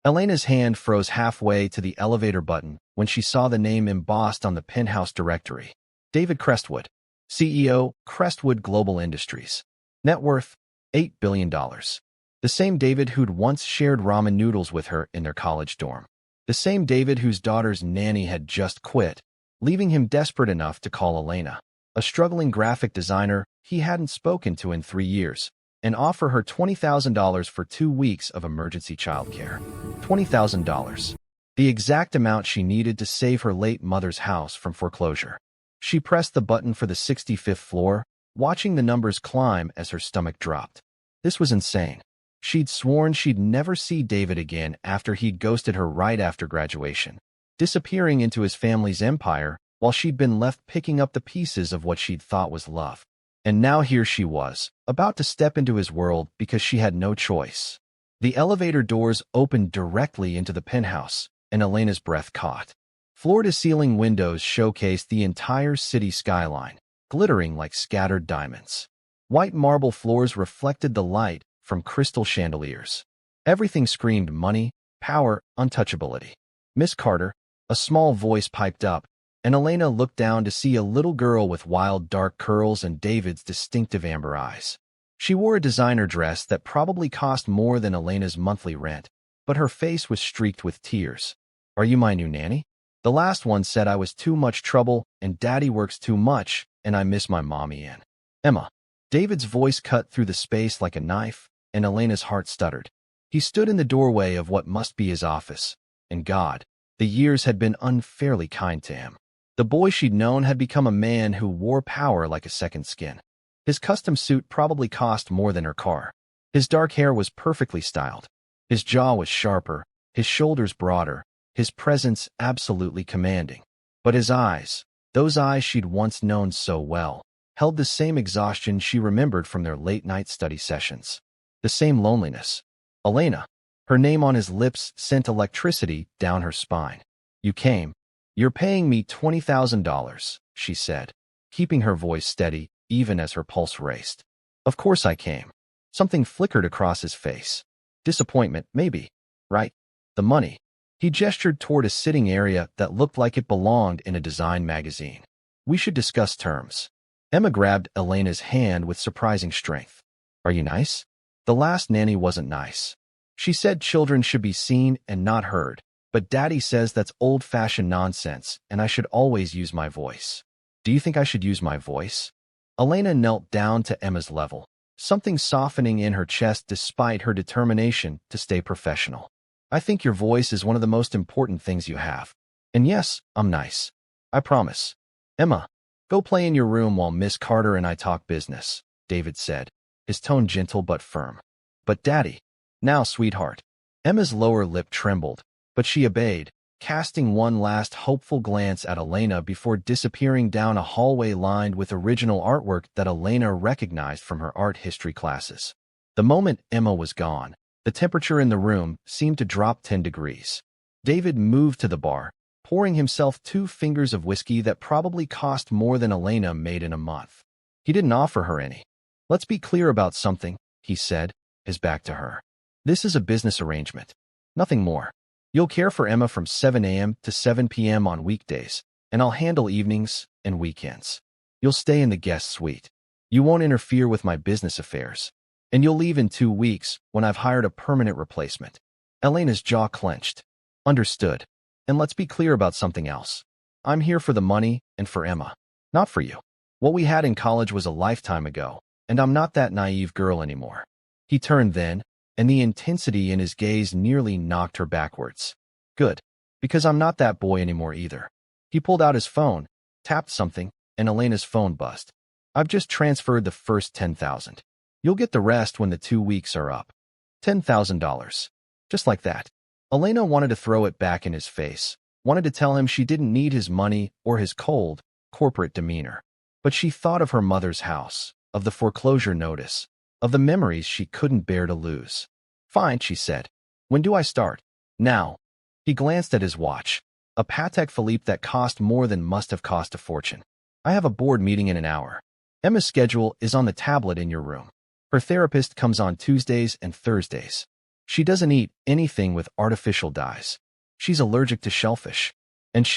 Elena's hand froze halfway to the elevator button when she saw the name embossed on the penthouse directory. David Crestwood, CEO, Crestwood Global Industries. Net worth, $8 billion. The same David who'd once shared ramen noodles with her in their college dorm. The same David whose daughter's nanny had just quit, leaving him desperate enough to call Elena, a struggling graphic designer he hadn't spoken to in 3 years, and offer her $20,000 for 2 weeks of emergency childcare. $20,000. The exact amount she needed to save her late mother's house from foreclosure. She pressed the button for the 65th floor, watching the numbers climb as her stomach dropped. This was insane. She'd sworn she'd never see David again after he'd ghosted her right after graduation, disappearing into his family's empire while she'd been left picking up the pieces of what she'd thought was love. And now here she was, about to step into his world because she had no choice. The elevator doors opened directly into the penthouse, and Elena's breath caught. Floor-to-ceiling windows showcased the entire city skyline, glittering like scattered diamonds. White marble floors reflected the light from crystal chandeliers. Everything screamed money, power, untouchability. "Miss Carter," a small voice piped up, and Elena looked down to see a little girl with wild dark curls and David's distinctive amber eyes. She wore a designer dress that probably cost more than Elena's monthly rent, but her face was streaked with tears. "Are you my new nanny? The last one said I was too much trouble and Daddy works too much and I miss my mommy and Emma." David's voice cut through the space like a knife, and Elena's heart stuttered. He stood in the doorway of what must be his office, and God, the years had been unfairly kind to him. The boy she'd known had become a man who wore power like a second skin. His custom suit probably cost more than her car. His dark hair was perfectly styled. His jaw was sharper, his shoulders broader, his presence absolutely commanding. But his eyes, those eyes she'd once known so well, held the same exhaustion she remembered from their late-night study sessions. The same loneliness. Elena, her name on his lips, sent electricity down her spine. "You came. You're paying me $20,000, she said, keeping her voice steady even as her pulse raced. "Of course I came." Something flickered across his face. Disappointment, maybe. Right? The money. He gestured toward a sitting area that looked like it belonged in a design magazine. "We should discuss terms." Emma grabbed Elena's hand with surprising strength. "Are you nice?" The last nanny wasn't nice. She said children should be seen and not heard, but Daddy says that's old-fashioned nonsense and I should always use my voice. "Do you think I should use my voice?" Elena knelt down to Emma's level, something softening in her chest despite her determination to stay professional. "I think your voice is one of the most important things you have. And yes, I'm nice. I promise." "Emma, go play in your room while Miss Carter and I talk business," David said, his tone gentle but firm. "But Daddy." "Now, sweetheart." Emma's lower lip trembled, but she obeyed, casting one last hopeful glance at Elena before disappearing down a hallway lined with original artwork that Elena recognized from her art history classes. The moment Emma was gone, the temperature in the room seemed to drop 10 degrees. David moved to the bar, pouring himself 2 fingers of whiskey that probably cost more than Elena made in a month. He didn't offer her any. "Let's be clear about something," he said, his back to her. "This is a business arrangement. Nothing more. You'll care for Emma from 7 a.m. to 7 p.m. on weekdays, and I'll handle evenings and weekends. You'll stay in the guest suite. You won't interfere with my business affairs. And you'll leave in 2 weeks when I've hired a permanent replacement." Elena's jaw clenched. "Understood. And let's be clear about something else. I'm here for the money and for Emma, not for you. What we had in college was a lifetime ago, and I'm not that naive girl anymore." He turned then, and the intensity in his gaze nearly knocked her backwards. "Good. Because I'm not that boy anymore either." He pulled out his phone, tapped something, and Elena's phone buzzed. "I've just transferred the first $10,000. You'll get the rest when the 2 weeks are up." $10,000. Just like that. Elena wanted to throw it back in his face, wanted to tell him she didn't need his money or his cold, corporate demeanor. But she thought of her mother's house, of the foreclosure notice, of the memories she couldn't bear to lose. "Fine," she said. "When do I start?" "Now." He glanced at his watch, a Patek Philippe that cost more than must have cost a fortune. "I have a board meeting in an hour. Emma's schedule is on the tablet in your room. Her therapist comes on Tuesdays and Thursdays. She doesn't eat anything with artificial dyes. She's allergic to shellfish. And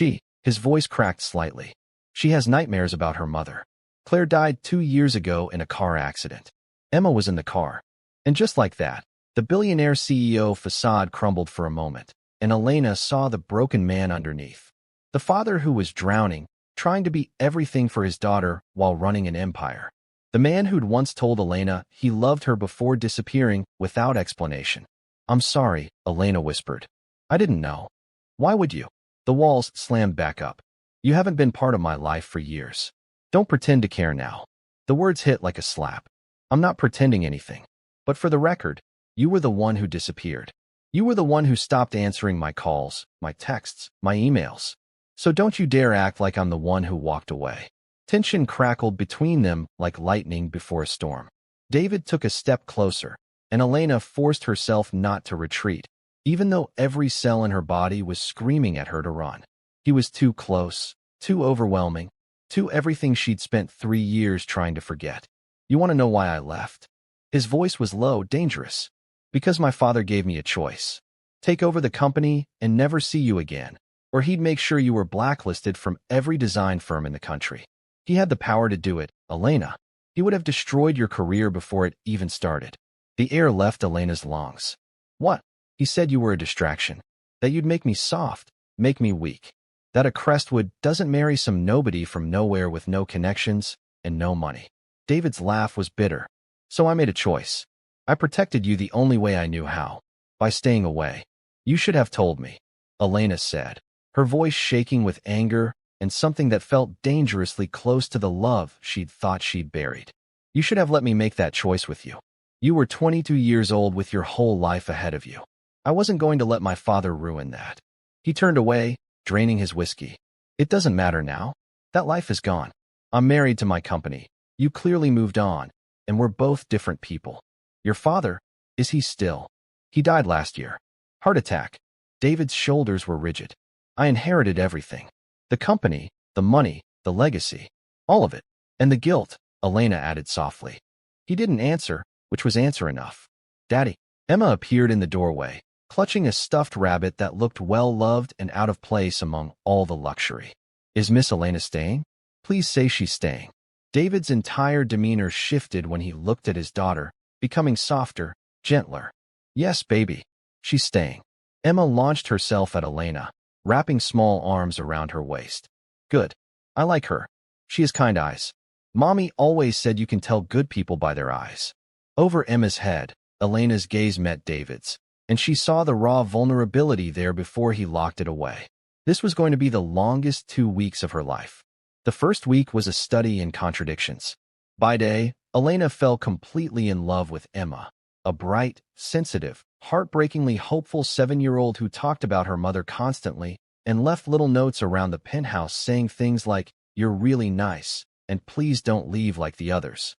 his voice cracked slightly. She has nightmares about her mother. Claire died 2 years ago in a car accident. Emma was in the car. And just like that, the billionaire CEO facade crumbled for a moment, and Elena saw the broken man underneath. The father who was drowning, trying to be everything for his daughter while running an empire. The man who'd once told Elena he loved her before disappearing without explanation. "I'm sorry," Elena whispered. "I didn't know." "Why would you?" The walls slammed back up. "You haven't been part of my life for years. Don't pretend to care now." The words hit like a slap. "I'm not pretending anything. But for the record, you were the one who disappeared. You were the one who stopped answering my calls, my texts, my emails. So don't you dare act like I'm the one who walked away." Tension crackled between them like lightning before a storm. David took a step closer, and Elena forced herself not to retreat, even though every cell in her body was screaming at her to run. He was too close, too overwhelming, too everything she'd spent 3 years trying to forget. "You want to know why I left?" His voice was low, dangerous. "Because my father gave me a choice. Take over the company and never see you again, or he'd make sure you were blacklisted from every design firm in the country. He had the power to do it, Elena. He would have destroyed your career before it even started." The air left Elena's lungs. "What?" "He said you were a distraction, that you'd make me soft, make me weak, that a Crestwood doesn't marry some nobody from nowhere with no connections and no money." David's laugh was bitter. "So I made a choice. I protected you the only way I knew how, by staying away. You should have told me," Elena said, her voice shaking with anger and something that felt dangerously close to the love she'd thought she'd buried. "You should have let me make that choice with you. You were 22 years old with your whole life ahead of you. I wasn't going to let my father ruin that." He turned away, draining his whiskey. "It doesn't matter now. That life is gone. I'm married to my company. You clearly moved on, and we're both different people. Your father, is he still?" "He died last year. Heart attack." David's shoulders were rigid. "I inherited everything. The company, the money, the legacy. All of it. And the guilt," Elena added softly. He didn't answer, which was answer enough. "Daddy." Emma appeared in the doorway, clutching a stuffed rabbit that looked well-loved and out of place among all the luxury. "Is Miss Elena staying? Please say she's staying." David's entire demeanor shifted when he looked at his daughter, becoming softer, gentler. "Yes, baby. She's staying." Emma launched herself at Elena, wrapping small arms around her waist. "Good. I like her. She has kind eyes. Mommy always said you can tell good people by their eyes." Over Emma's head, Elena's gaze met David's, and she saw the raw vulnerability there before he locked it away. This was going to be the longest 2 weeks of her life. The first week was a study in contradictions. By day, Elena fell completely in love with Emma, a bright, sensitive, heartbreakingly hopeful 7-year-old who talked about her mother constantly and left little notes around the penthouse saying things like, "You're really nice, and please don't leave like the others."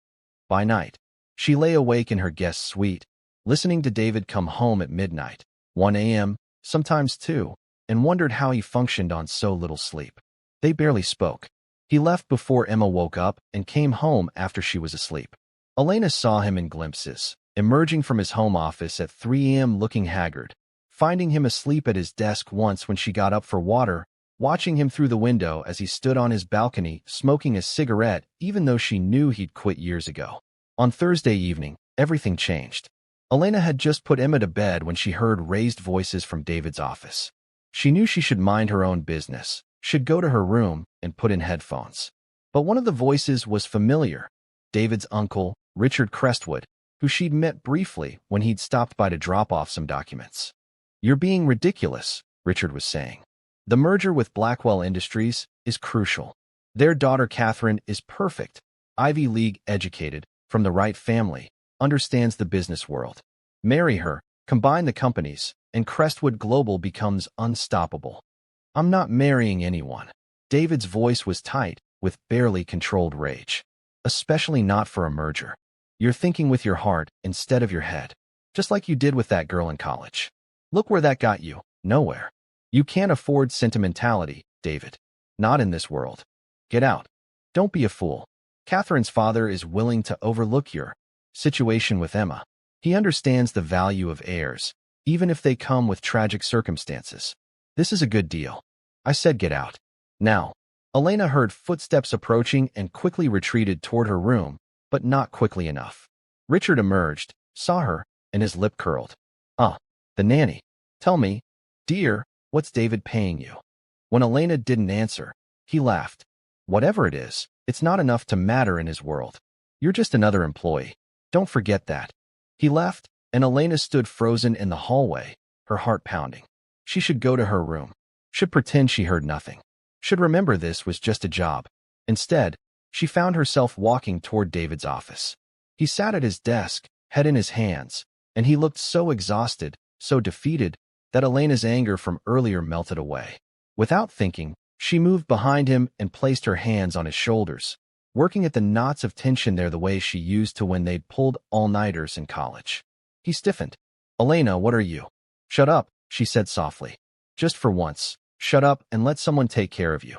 By night, she lay awake in her guest suite, listening to David come home at midnight, 1 a.m., sometimes 2, and wondered how he functioned on so little sleep. They barely spoke. He left before Emma woke up and came home after she was asleep. Elena saw him in glimpses, emerging from his home office at 3 a.m. looking haggard, finding him asleep at his desk once when she got up for water, watching him through the window as he stood on his balcony smoking a cigarette even though she knew he'd quit years ago. On Thursday evening, everything changed. Elena had just put Emma to bed when she heard raised voices from David's office. She knew she should mind her own business, should go to her room and put in headphones. But one of the voices was familiar. David's uncle, Richard Crestwood, who she'd met briefly when he'd stopped by to drop off some documents. "You're being ridiculous," Richard was saying. "The merger with Blackwell Industries is crucial. Their daughter Catherine is perfect, Ivy League educated, from the right family, understands the business world. Marry her, combine the companies, and Crestwood Global becomes unstoppable." "I'm not marrying anyone." David's voice was tight, with barely controlled rage. "Especially not for a merger. You're thinking with your heart instead of your head, just like you did with that girl in college. Look where that got you, nowhere. You can't afford sentimentality, David. Not in this world. Get out. Don't be a fool. Catherine's father is willing to overlook your situation with Emma. He understands the value of heirs, even if they come with tragic circumstances. This is a good deal. I said get out. Now. Elena heard footsteps approaching and quickly retreated toward her room, but not quickly enough. Richard emerged, saw her, and his lip curled. The nanny. Tell me, dear, what's David paying you? When Elena didn't answer, he laughed. Whatever it is, it's not enough to matter in his world. You're just another employee. Don't forget that. He left, and Elena stood frozen in the hallway, her heart pounding. She should go to her room. Should pretend she heard nothing. Should remember this was just a job. Instead, she found herself walking toward David's office. He sat at his desk, head in his hands, and he looked so exhausted, so defeated, that Elena's anger from earlier melted away. Without thinking, she moved behind him and placed her hands on his shoulders, working at the knots of tension there the way she used to when they'd pulled all-nighters in college. He stiffened. Elena, what are you? Shut up, she said softly. Just for once, shut up and let someone take care of you.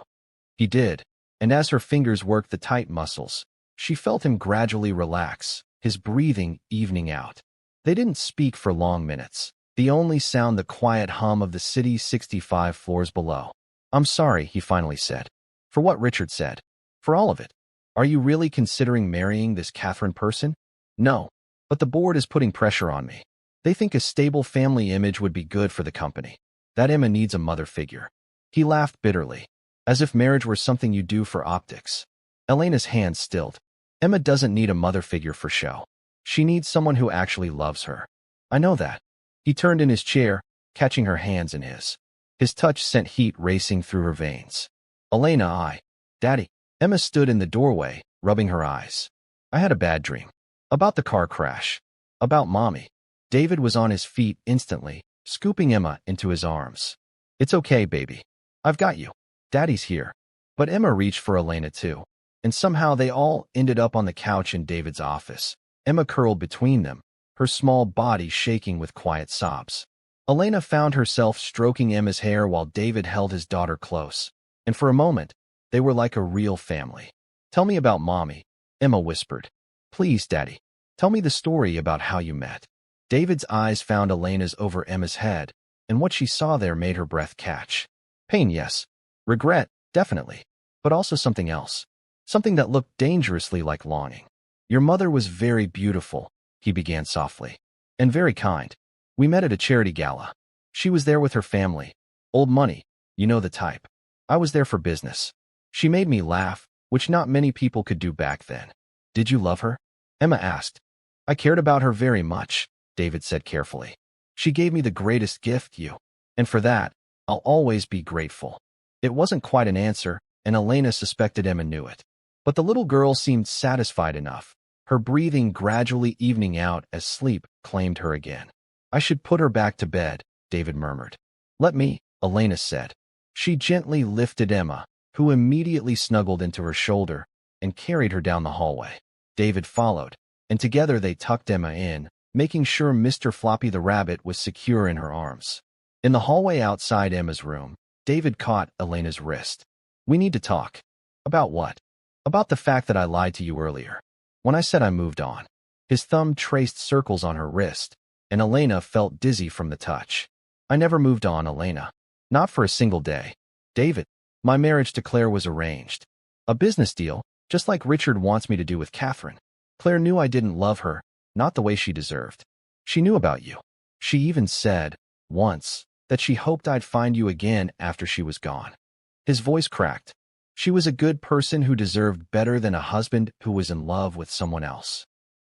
He did, and as her fingers worked the tight muscles, she felt him gradually relax, his breathing evening out. They didn't speak for long minutes, the only sound the quiet hum of the city's 65 floors below. I'm sorry, he finally said. For what Richard said. For all of it. Are you really considering marrying this Catherine person? No, but the board is putting pressure on me. They think a stable family image would be good for the company. That Emma needs a mother figure. He laughed bitterly, as if marriage were something you do for optics. Elena's hands stilled. Emma doesn't need a mother figure for show. She needs someone who actually loves her. I know that. He turned in his chair, catching her hands in his. His touch sent heat racing through her veins. Elena, Daddy. Emma stood in the doorway, rubbing her eyes. I had a bad dream. About the car crash. About Mommy. David was on his feet instantly, scooping Emma into his arms. It's okay, baby. I've got you. Daddy's here. But Emma reached for Elena too, and somehow they all ended up on the couch in David's office. Emma curled between them, her small body shaking with quiet sobs. Elena found herself stroking Emma's hair while David held his daughter close, and for a moment, they were like a real family. Tell me about Mommy, Emma whispered. Please, Daddy, tell me the story about how you met. David's eyes found Elena's over Emma's head, and what she saw there made her breath catch. Pain, yes. Regret, definitely. But also something else. Something that looked dangerously like longing. Your mother was very beautiful, he began softly. And very kind. We met at a charity gala. She was there with her family. Old money, you know the type. I was there for business. She made me laugh, which not many people could do back then. Did you love her? Emma asked. I cared about her very much, David said carefully. She gave me the greatest gift, you. And for that, I'll always be grateful. It wasn't quite an answer, and Elena suspected Emma knew it. But the little girl seemed satisfied enough, her breathing gradually evening out as sleep claimed her again. I should put her back to bed, David murmured. Let me, Elena said. She gently lifted Emma, who immediately snuggled into her shoulder, and carried her down the hallway. David followed, and together they tucked Emma in, making sure Mr. Floppy the Rabbit was secure in her arms. In the hallway outside Emma's room, David caught Elena's wrist. We need to talk. About what? About the fact that I lied to you earlier. When I said I moved on. His thumb traced circles on her wrist, and Elena felt dizzy from the touch. I never moved on, Elena. Not for a single day. David, my marriage to Claire was arranged. A business deal, just like Richard wants me to do with Catherine. Claire knew I didn't love her, not the way she deserved. She knew about you. She even said, once, that she hoped I'd find you again after she was gone. His voice cracked. She was a good person who deserved better than a husband who was in love with someone else.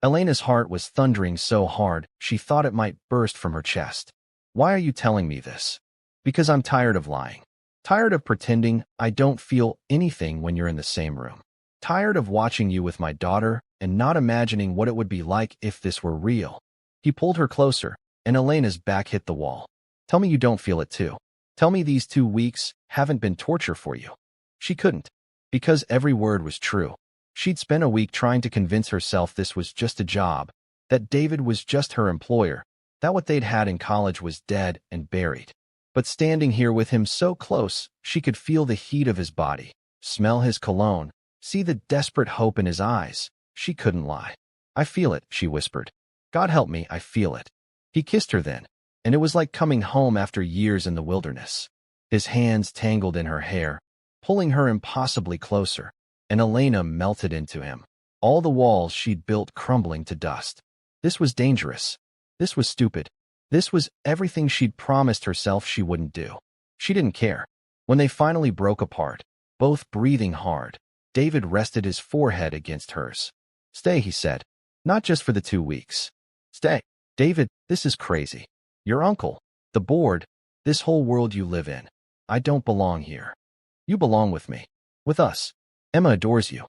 Elena's heart was thundering so hard she thought it might burst from her chest. Why are you telling me this? Because I'm tired of lying. Tired of pretending I don't feel anything when you're in the same room. Tired of watching you with my daughter and not imagining what it would be like if this were real. He pulled her closer, and Elena's back hit the wall. Tell me you don't feel it too. Tell me these 2 weeks haven't been torture for you. She couldn't, because every word was true. She'd spent a week trying to convince herself this was just a job, that David was just her employer, that what they'd had in college was dead and buried. But standing here with him so close, she could feel the heat of his body, smell his cologne, see the desperate hope in his eyes. She couldn't lie. I feel it, she whispered. God help me, I feel it. He kissed her then, and it was like coming home after years in the wilderness. His hands tangled in her hair, pulling her impossibly closer, and Elena melted into him, all the walls she'd built crumbling to dust. This was dangerous. This was stupid. This was everything she'd promised herself she wouldn't do. She didn't care. When they finally broke apart, both breathing hard, David rested his forehead against hers. Stay, he said. Not just for the 2 weeks. Stay. David, this is crazy. Your uncle, the board, this whole world you live in. I don't belong here. You belong with me. With us. Emma adores you.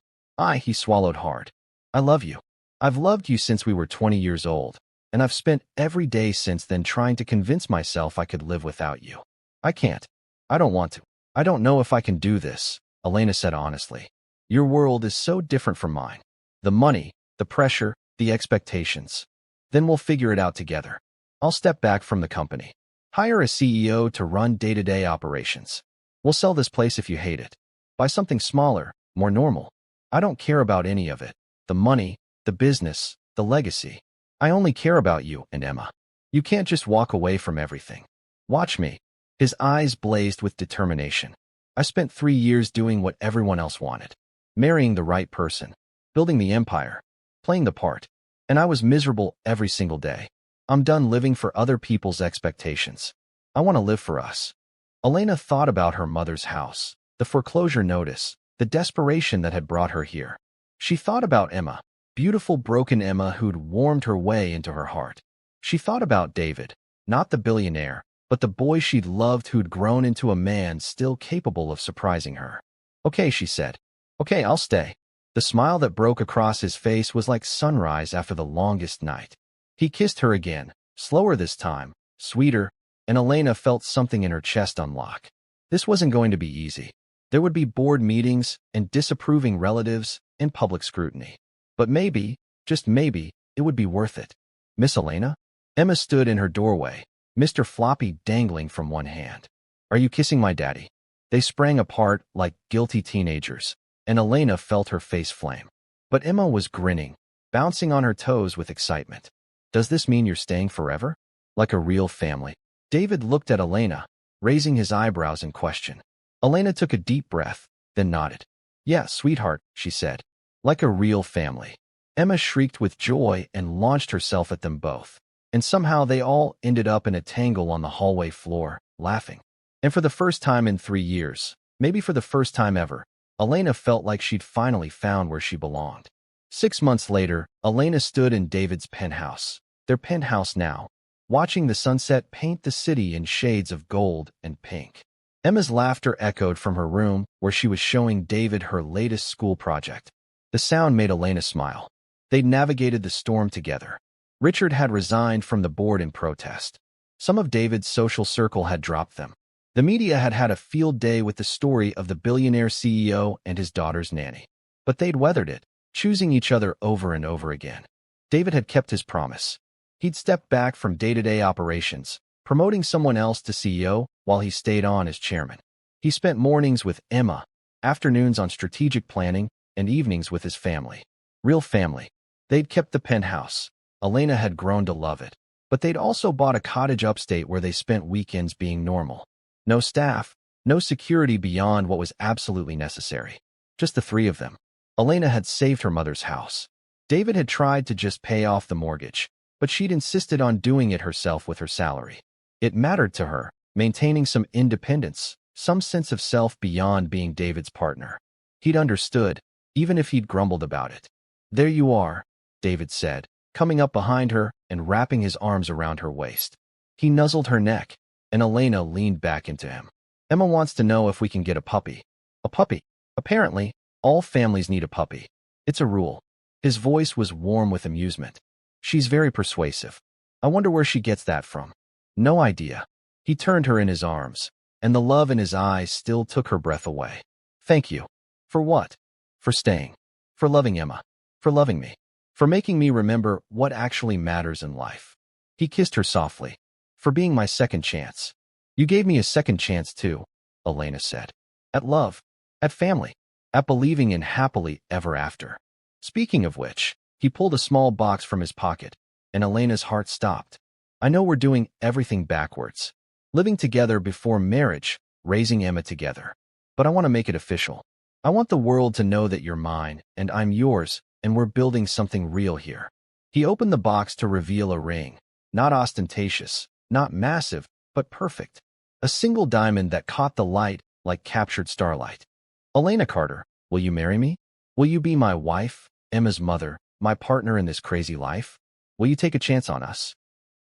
He swallowed hard. I love you. I've loved you since we were 20 years old, and I've spent every day since then trying to convince myself I could live without you. I can't. I don't want to. I don't know if I can do this, Elena said honestly. Your world is so different from mine. The money, the pressure, the expectations. Then we'll figure it out together. I'll step back from the company. Hire a CEO to run day-to-day operations. We'll sell this place if you hate it. Buy something smaller, more normal. I don't care about any of it. The money, the business, the legacy. I only care about you and Emma. You can't just walk away from everything. Watch me. His eyes blazed with determination. I spent 3 years doing what everyone else wanted. Marrying the right person. Building the empire. Playing the part. And I was miserable every single day. I'm done living for other people's expectations. I want to live for us. Elena thought about her mother's house, the foreclosure notice, the desperation that had brought her here. She thought about Emma, beautiful broken Emma who'd warmed her way into her heart. She thought about David, not the billionaire, but the boy she'd loved who'd grown into a man still capable of surprising her. Okay, she said. Okay, I'll stay. The smile that broke across his face was like sunrise after the longest night. He kissed her again, slower this time, sweeter, and Elena felt something in her chest unlock. This wasn't going to be easy. There would be board meetings and disapproving relatives and public scrutiny. But maybe, just maybe, it would be worth it. Miss Elena? Emma stood in her doorway, Mr. Floppy dangling from one hand. Are you kissing my daddy? They sprang apart like guilty teenagers, and Elena felt her face flame. But Emma was grinning, bouncing on her toes with excitement. Does this mean you're staying forever? Like a real family? David looked at Elena, raising his eyebrows in question. Elena took a deep breath, then nodded. Yeah, sweetheart, she said. Like a real family. Emma shrieked with joy and launched herself at them both. And somehow they all ended up in a tangle on the hallway floor, laughing. And for the first time in 3 years, maybe for the first time ever, Elena felt like she'd finally found where she belonged. 6 months later, Elena stood in David's penthouse, their penthouse now, watching the sunset paint the city in shades of gold and pink. Emma's laughter echoed from her room, where she was showing David her latest school project. The sound made Elena smile. They'd navigated the storm together. Richard had resigned from the board in protest. Some of David's social circle had dropped them. The media had had a field day with the story of the billionaire CEO and his daughter's nanny. But they'd weathered it, choosing each other over and over again. David had kept his promise. He'd stepped back from day-to-day operations, promoting someone else to CEO while he stayed on as chairman. He spent mornings with Emma, afternoons on strategic planning, and evenings with his family. Real family. They'd kept the penthouse. Elena had grown to love it. But they'd also bought a cottage upstate where they spent weekends being normal. No staff, no security beyond what was absolutely necessary. Just the 3 of them. Elena had saved her mother's house. David had tried to just pay off the mortgage, but she'd insisted on doing it herself with her salary. It mattered to her, maintaining some independence, some sense of self beyond being David's partner. He'd understood, even if he'd grumbled about it. There you are, David said, coming up behind her and wrapping his arms around her waist. He nuzzled her neck, and Elena leaned back into him. Emma wants to know if we can get a puppy. A puppy. Apparently, all families need a puppy. It's a rule. His voice was warm with amusement. She's very persuasive. I wonder where she gets that from. No idea. He turned her in his arms, and the love in his eyes still took her breath away. Thank you. For what? For staying. For loving Emma. For loving me. For making me remember what actually matters in life. He kissed her softly. For being my second chance. You gave me a second chance too, Elena said. At love. At family. At believing in happily ever after. Speaking of which, he pulled a small box from his pocket. and Elena's heart stopped. I know we're doing everything backwards. Living together before marriage, raising Emma together. But I want to make it official. I want the world to know that you're mine, and I'm yours, and we're building something real here. He opened the box to reveal a ring. Not ostentatious, not massive, but perfect. A single diamond that caught the light like captured starlight. Elena Carter, will you marry me? Will you be my wife, Emma's mother, my partner in this crazy life? Will you take a chance on us?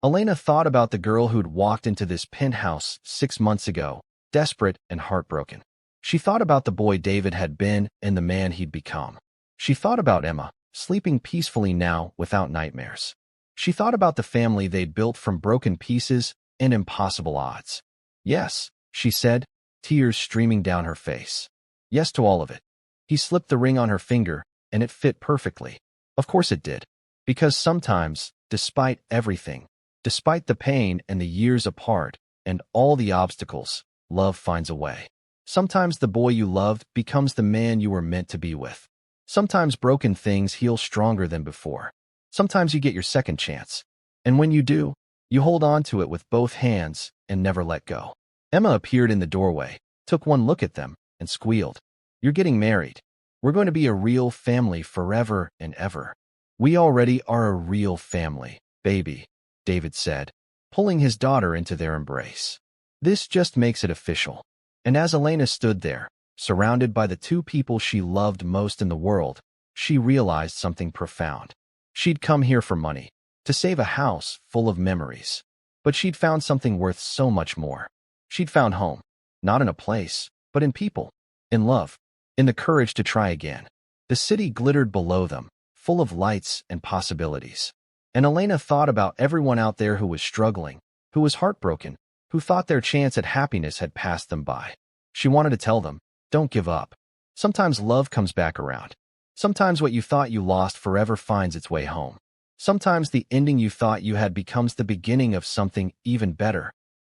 Elena thought about the girl who'd walked into this penthouse 6 months ago, desperate and heartbroken. She thought about the boy David had been and the man he'd become. She thought about Emma, sleeping peacefully now without nightmares. She thought about the family they'd built from broken pieces and impossible odds. Yes, she said, tears streaming down her face. Yes to all of it. He slipped the ring on her finger, and it fit perfectly. Of course it did. Because sometimes, despite everything, despite the pain and the years apart, and all the obstacles, love finds a way. Sometimes the boy you loved becomes the man you were meant to be with. Sometimes broken things heal stronger than before. Sometimes you get your second chance. And when you do, you hold on to it with both hands and never let go. Emma appeared in the doorway, took one look at them, and squealed. You're getting married. We're going to be a real family forever and ever. We already are a real family, baby, David said, pulling his daughter into their embrace. This just makes it official. And as Elena stood there, surrounded by the two people she loved most in the world, she realized something profound. She'd come here for money, to save a house full of memories. But she'd found something worth so much more. She'd found home, not in a place, but in people, in love, in the courage to try again. The city glittered below them, full of lights and possibilities. And Elena thought about everyone out there who was struggling, who was heartbroken, who thought their chance at happiness had passed them by. She wanted to tell them, don't give up. Sometimes love comes back around. Sometimes what you thought you lost forever finds its way home. Sometimes the ending you thought you had becomes the beginning of something even better.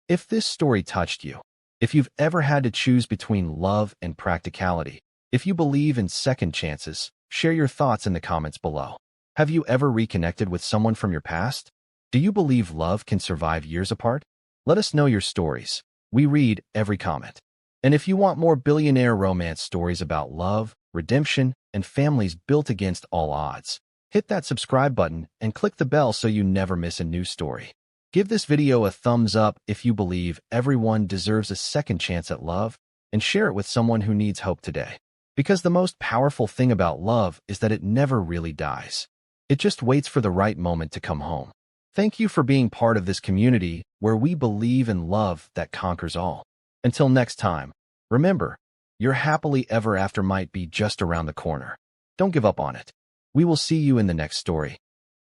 If this story touched you, if you've ever had to choose between love and practicality, if you believe in second chances, share your thoughts in the comments below. Have you ever reconnected with someone from your past? Do you believe love can survive years apart? Let us know your stories. We read every comment. And if you want more billionaire romance stories about love, redemption, and families built against all odds, hit that subscribe button and click the bell so you never miss a new story. Give this video a thumbs up if you believe everyone deserves a second chance at love, and share it with someone who needs hope today. Because the most powerful thing about love is that it never really dies. It just waits for the right moment to come home. Thank you for being part of this community where we believe in love that conquers all. Until next time, remember, your happily ever after might be just around the corner. Don't give up on it. We will see you in the next story.